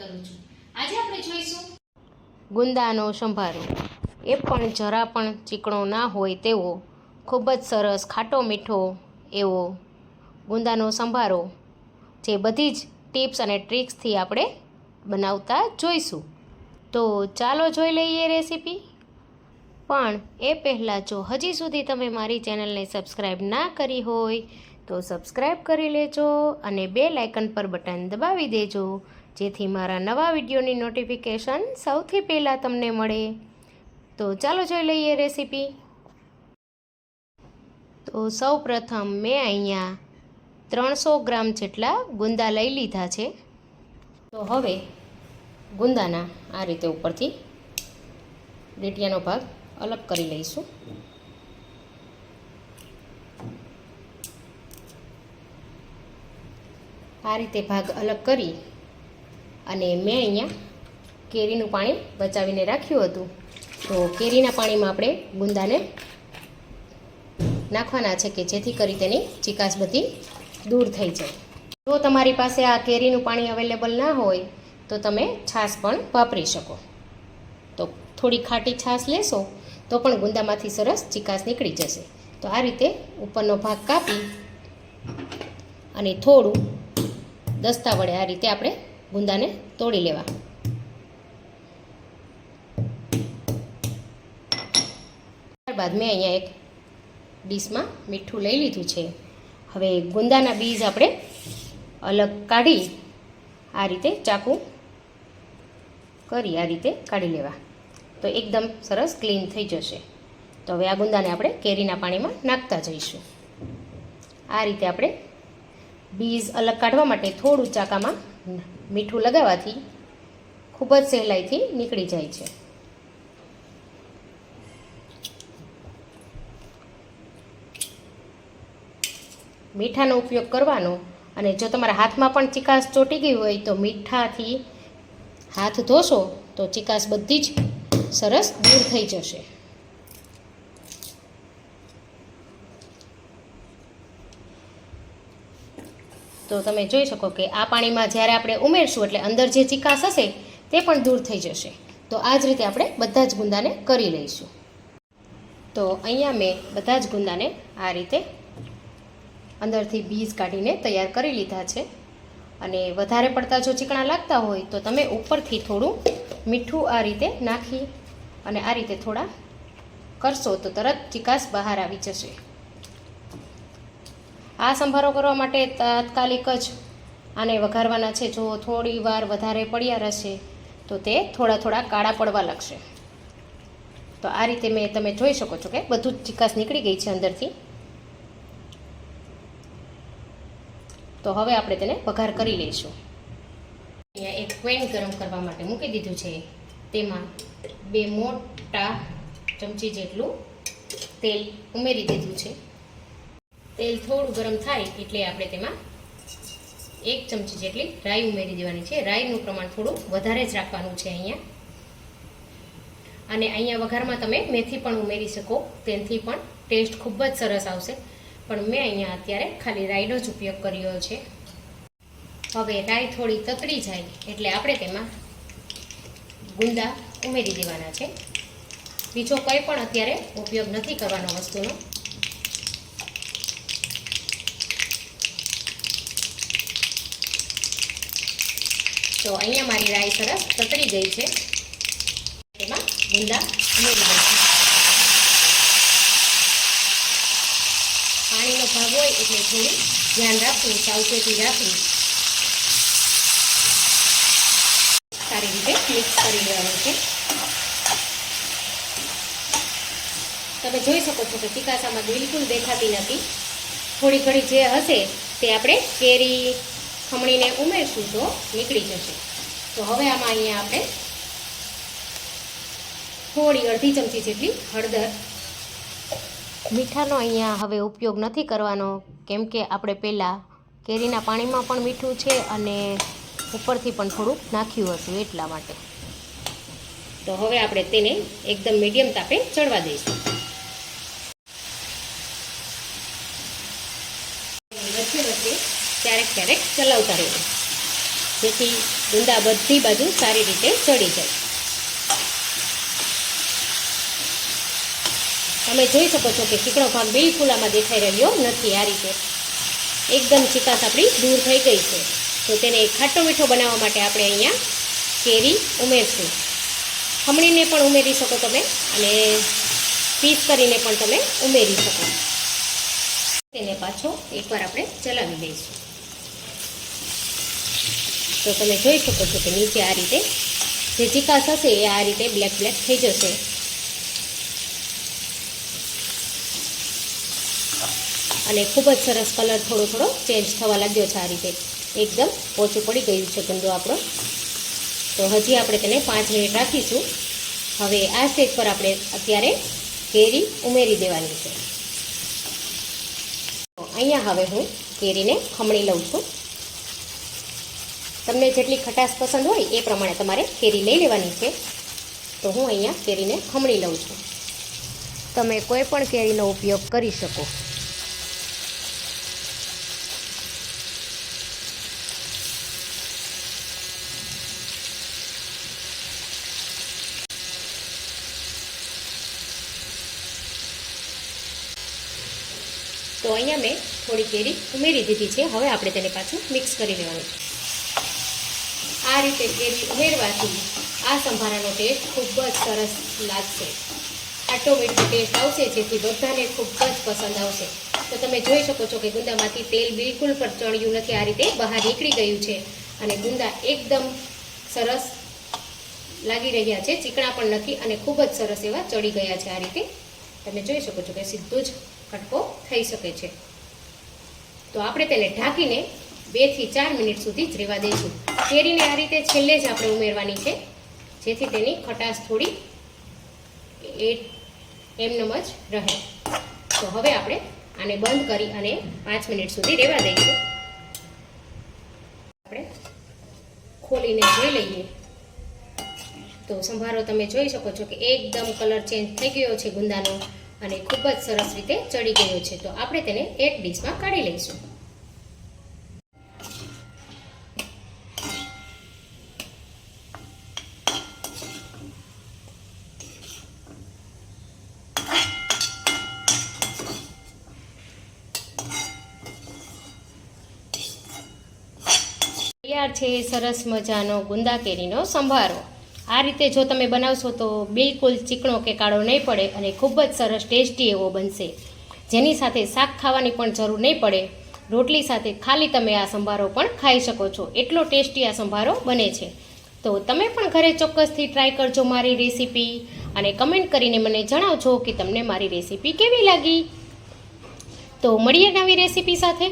કરું છું। આજે આપણે જોઈશું ગુંદાનો સંભારો, એ પણ જરા પણ ચીકણો ના હોય તેવો ખૂબ જ સરસ ખાટો મીઠો એવો ગુંદાનો સંભારો, જે બધી જ ટિપ્સ અને ટ્રિક્સથી આપણે બનાવતા જોઈશું। તો ચાલો જોઈ લઈએ રેસીપી। પણ એ પહેલાં જો હજી સુધી તમે મારી ચેનલને સબસ્ક્રાઈબ ના કરી હોય તો સબસ્ક્રાઈબ કરી લેજો અને બેલ આઇકન પર બટન દબાવી દેજો, જેથી મારા નવા વિડીયોની નોટિફિકેશન સૌથી પહેલાં તમને મળે। તો ચાલો જોઈ લઈએ રેસીપી। તો સૌ પ્રથમ મેં અહીંયા 300 ગ્રામ જેટલા ગુંદા લઈ લીધા છે। તો હવે ગુંદાના આ રીતે ઉપરથી ડેટિયાનો ભાગ અલગ કરી લઈશું। આ રીતે ભાગ અલગ કરી અને મેં અહીંયા કેરીનું પાણી બચાવીને રાખ્યું હતું, તો કેરીના પાણીમાં આપણે ગુંદાને નાખવાના છે કે જેથી કરી તેની ચીકાશ બધી દૂર થઈ જાય। જો તમારી પાસે આ કેરીનું પાણી અવેલેબલ ના હોય તો તમે છાશ પણ વાપરી શકો। તો થોડી ખાટી છાશ લેશો તો પણ ગુંદામાંથી સરસ ચીકાશ નીકળી જશે। તો આ રીતે ઉપરનો ભાગ કાપી અને થોડું દસ્તા વડે આ રીતે આપણે ગુંદાને તોડી લેવા। ત્યારબાદ મેં અહીંયા એક ડીશમાં મીઠું લઈ લીધું છે। હવે ગુંદાના બીજ આપણે અલગ કાઢી આ રીતે ચાકુ કરી આ રીતે કાઢી લેવા, તો એકદમ સરસ ક્લીન થઈ જશે। તો હવે આ ગુંદાને આપણે કેરીના પાણીમાં નાખતા જઈશું। આ રીતે આપણે બીજ અલગ કાઢવા માટે થોડું ચાકામાં મીઠું લગાવવાથી ખૂબ જ સહેલાઈથી નીકળી જાય છે। મીઠાનો ઉપયોગ કરવાનો, અને જો તમારા હાથમાં પણ ચીકાશ ચોંટી ગઈ હોય તો મીઠાથી હાથ ધોશો તો ચીકાશ બધી જ સરસ દૂર થઈ જશે। તો તમે જોઈ શકો કે આ પાણીમાં જ્યારે આપણે ઉમેરશું એટલે અંદર જે ચીકાશ હશે તે પણ દૂર થઈ જશે। તો આ જ રીતે આપણે બધા જ ગુંદાને કરી લઈશું। તો અહીંયા મેં બધા જ ગુંદાને આ રીતે અંદરથી બીજ કાઢીને તૈયાર કરી લીધા છે। અને વધારે પડતા જો ચીકણા લાગતા હોય તો તમે ઉપરથી થોડું મીઠું આ રીતે નાખી અને આ રીતે થોડા કરશો તો તરત ચીકાશ બહાર આવી જશે। આ સંભારો કરવા માટે તાત્કાલિક જ આને વઘારવાના છે। જો થોડી વાર વધારે પડ્યા રહેશે તો તે થોડા થોડા કાળા પડવા લાગશે। તો આ રીતે તમે જોઈ શકો છો કે બધું જ ચીકાશ નીકળી ગઈ છે અંદરથી। તો હવે આપણે તેને વઘાર કરી લઈશું। અહીંયા એક પેન ગરમ કરવા માટે મૂકી દીધું છે, તેમાં 2 મોટા ચમચી જેટલું તેલ ઉમેરી દીધું છે। તેલ થોડું ગરમ થાય એટલે આપણે તેમાં 1 ચમચી જેટલી રાઈ ઉમેરી દેવાની છે। રાઈનું પ્રમાણ થોડું વધારે જ રાખવાનું છે અહીંયા। અને અહીંયા વઘારમાં તમે મેથી પણ ઉમેરી શકો, તેનાથી પણ ટેસ્ટ ખૂબ જ સરસ આવશે, પણ મેં અહીંયા અત્યારે ખાલી રાઈનો જ ઉપયોગ કર્યો છે। હવે રાઈ થોડી તતડી જાય એટલે આપણે તેમાં ગુંદા ઉમેરી દેવાના છે। બીજો કંઈ પણ અત્યારે ઉપયોગ નથી કરવાનો વસ્તુનો। તો અહીંયા મારી રાઈ સરસ તતડી ગઈ છે, તેમાં ગુંદા ઉમેરી દઈશું। પાણીનો ભાગ હોય એટલે થોડું ધ્યાન રાખવું, સાવચેતી રાખવી, સારી રીતે મિક્સ કરી દેવાનું છે। તમે જોઈ શકો છો કે ચીકાશ આમાં બિલકુલ દેખાતી નથી। થોડી ઘણી જે હશે તે આપણે કેરી ખમણીને ઉમેરશું તો નીકળી જશે। તો હવે આમાં અહીંયા આપણે થોડી અડધી ચમચી જેટલી હળદર, મીઠાનો અહીંયા હવે ઉપયોગ નથી કરવાનો, કેમ કે આપણે પહેલાં કેરીના પાણીમાં પણ મીઠું છે અને ઉપરથી પણ થોડુંક નાખ્યું હતું એટલા માટે। તો હવે આપણે તેને એકદમ મીડિયમ તાપે ચડવા દઈશું। વચ્ચે વચ્ચે ક્યારેક ક્યારેક ચલાવતા રહેવું। જેથી ગુંદા બધી બાજુ સારી રીતે ચડી જાય. તમે જોઈ શકો છો કે ચીકણો ભાગ બિલકુલ આમાં દેખાઈ રહ્યો નથી. આ રીતે એકદમ ચીકાશ આપણી દૂર થઈ ગઈ છે. તો તેને ખાટો મીઠો બનાવવા માટે આપણે અહીંયા કેરી ઉમેરશું. ખમણીને પણ ઉમેરી શકો તમે અને પીસ કરીને પણ તમે ઉમેરી શકો. તેને પાછો એકવાર આપણે ચલાવી લઈશું. તો તમે જોઈ શકો છો કે નીચે આ રીતે જે ચીકાશ હશે એ આ રીતે બ્લેક બ્લેક થઈ જશે. અને ખૂબ જ સરસ કલર થોડો થોડો ચેન્જ થવા લાગ્યો છે. આ રીતે એકદમ ઓછું પડી ગયું છે ગુંદો આપણો. તો હજી આપણે તેને 5 મિનિટ રાખીશું. હવે આ સ્ટેજ પર આપણે અત્યારે કેરી ઉમેરી દેવાની છે. તો અહીંયા હવે હું કેરીને ખમણી લઉં છું. તમને જેટલી ખટાશ પસંદ હોય એ પ્રમાણે તમારે કેરી લઈ લેવાની છે. તો હું અહીંયા કેરીને ખમણી લઉં છું. તમે કોઈ પણ કેરીનો ઉપયોગ કરી શકો. તો અહીંયા મેં થોડી કેરી ઉમેરી દીધી છે. હવે આપણે તેને પાછું મિક્સ કરી લેવાનું છે. આ રીતે કેરી ઉમેરવાથી આ સંભારાનો ટેસ્ટ ખૂબ જ સરસ લાગશે. ખાટો મીઠો ટેસ્ટ આવશે, જેથી બધાને ખૂબ જ પસંદ આવશે. તો તમે જોઈ શકો છો કે ગુંદામાંથી તેલ બિલકુલ પણ ચડ્યું નથી. આ રીતે બહાર નીકળી ગયું છે અને ગુંદા એકદમ સરસ લાગી રહ્યા છે. ચીકણા પણ નથી અને ખૂબ જ સરસ એવા ચડી ગયા છે. આ રીતે તમે જોઈ શકો છો કે સીધો જ કટકો થઈ શકે છે. તો આપણે તેને ઢાંકીને 2 થી 4 મિનિટ સુધી જ રહેવા દઈશું. કેરીને આ રીતે છેલ્લે જ આપણે ઉમેરવાની છે, જેથી તેની ખટાશ થોડી એમનેમ જ રહે. તો હવે આપણે આને બંધ કરી અને 5 મિનિટ સુધી રહેવા દઈશું. આપણે ખોલીને જોઈ લઈએ તો સંભારો તમે જોઈ શકો છો કે એકદમ કલર ચેન્જ થઈ ગયો છે ગુંદાનો અને ખૂબ જ સરસ રીતે ચડી ગયો છે. તો આપણે તેને એક ડીશમાં કાઢી લઈશું. તૈયાર છે સરસ મજાનો ગુંદા કેરીનો સંભારો. આ રીતે જો તમે બનાવશો તો બિલકુલ ચીકણો કે કાળો નહીં પડે અને ખૂબ જ સરસ ટેસ્ટી એવો બનશે, જેની સાથે શાક ખાવાની પણ જરૂર નહીં પડે. રોટલી સાથે ખાલી તમે આ સંભારો પણ ખાઈ શકો છો. એટલો ટેસ્ટી આ સંભારો બને છે. તો તમે પણ ઘરે ચોક્કસથી ટ્રાય કરજો મારી રેસીપી અને કમેન્ટ કરીને મને જણાવજો કે તમને મારી રેસીપી કેવી લાગી. તો મળીએ નવી રેસીપી સાથે.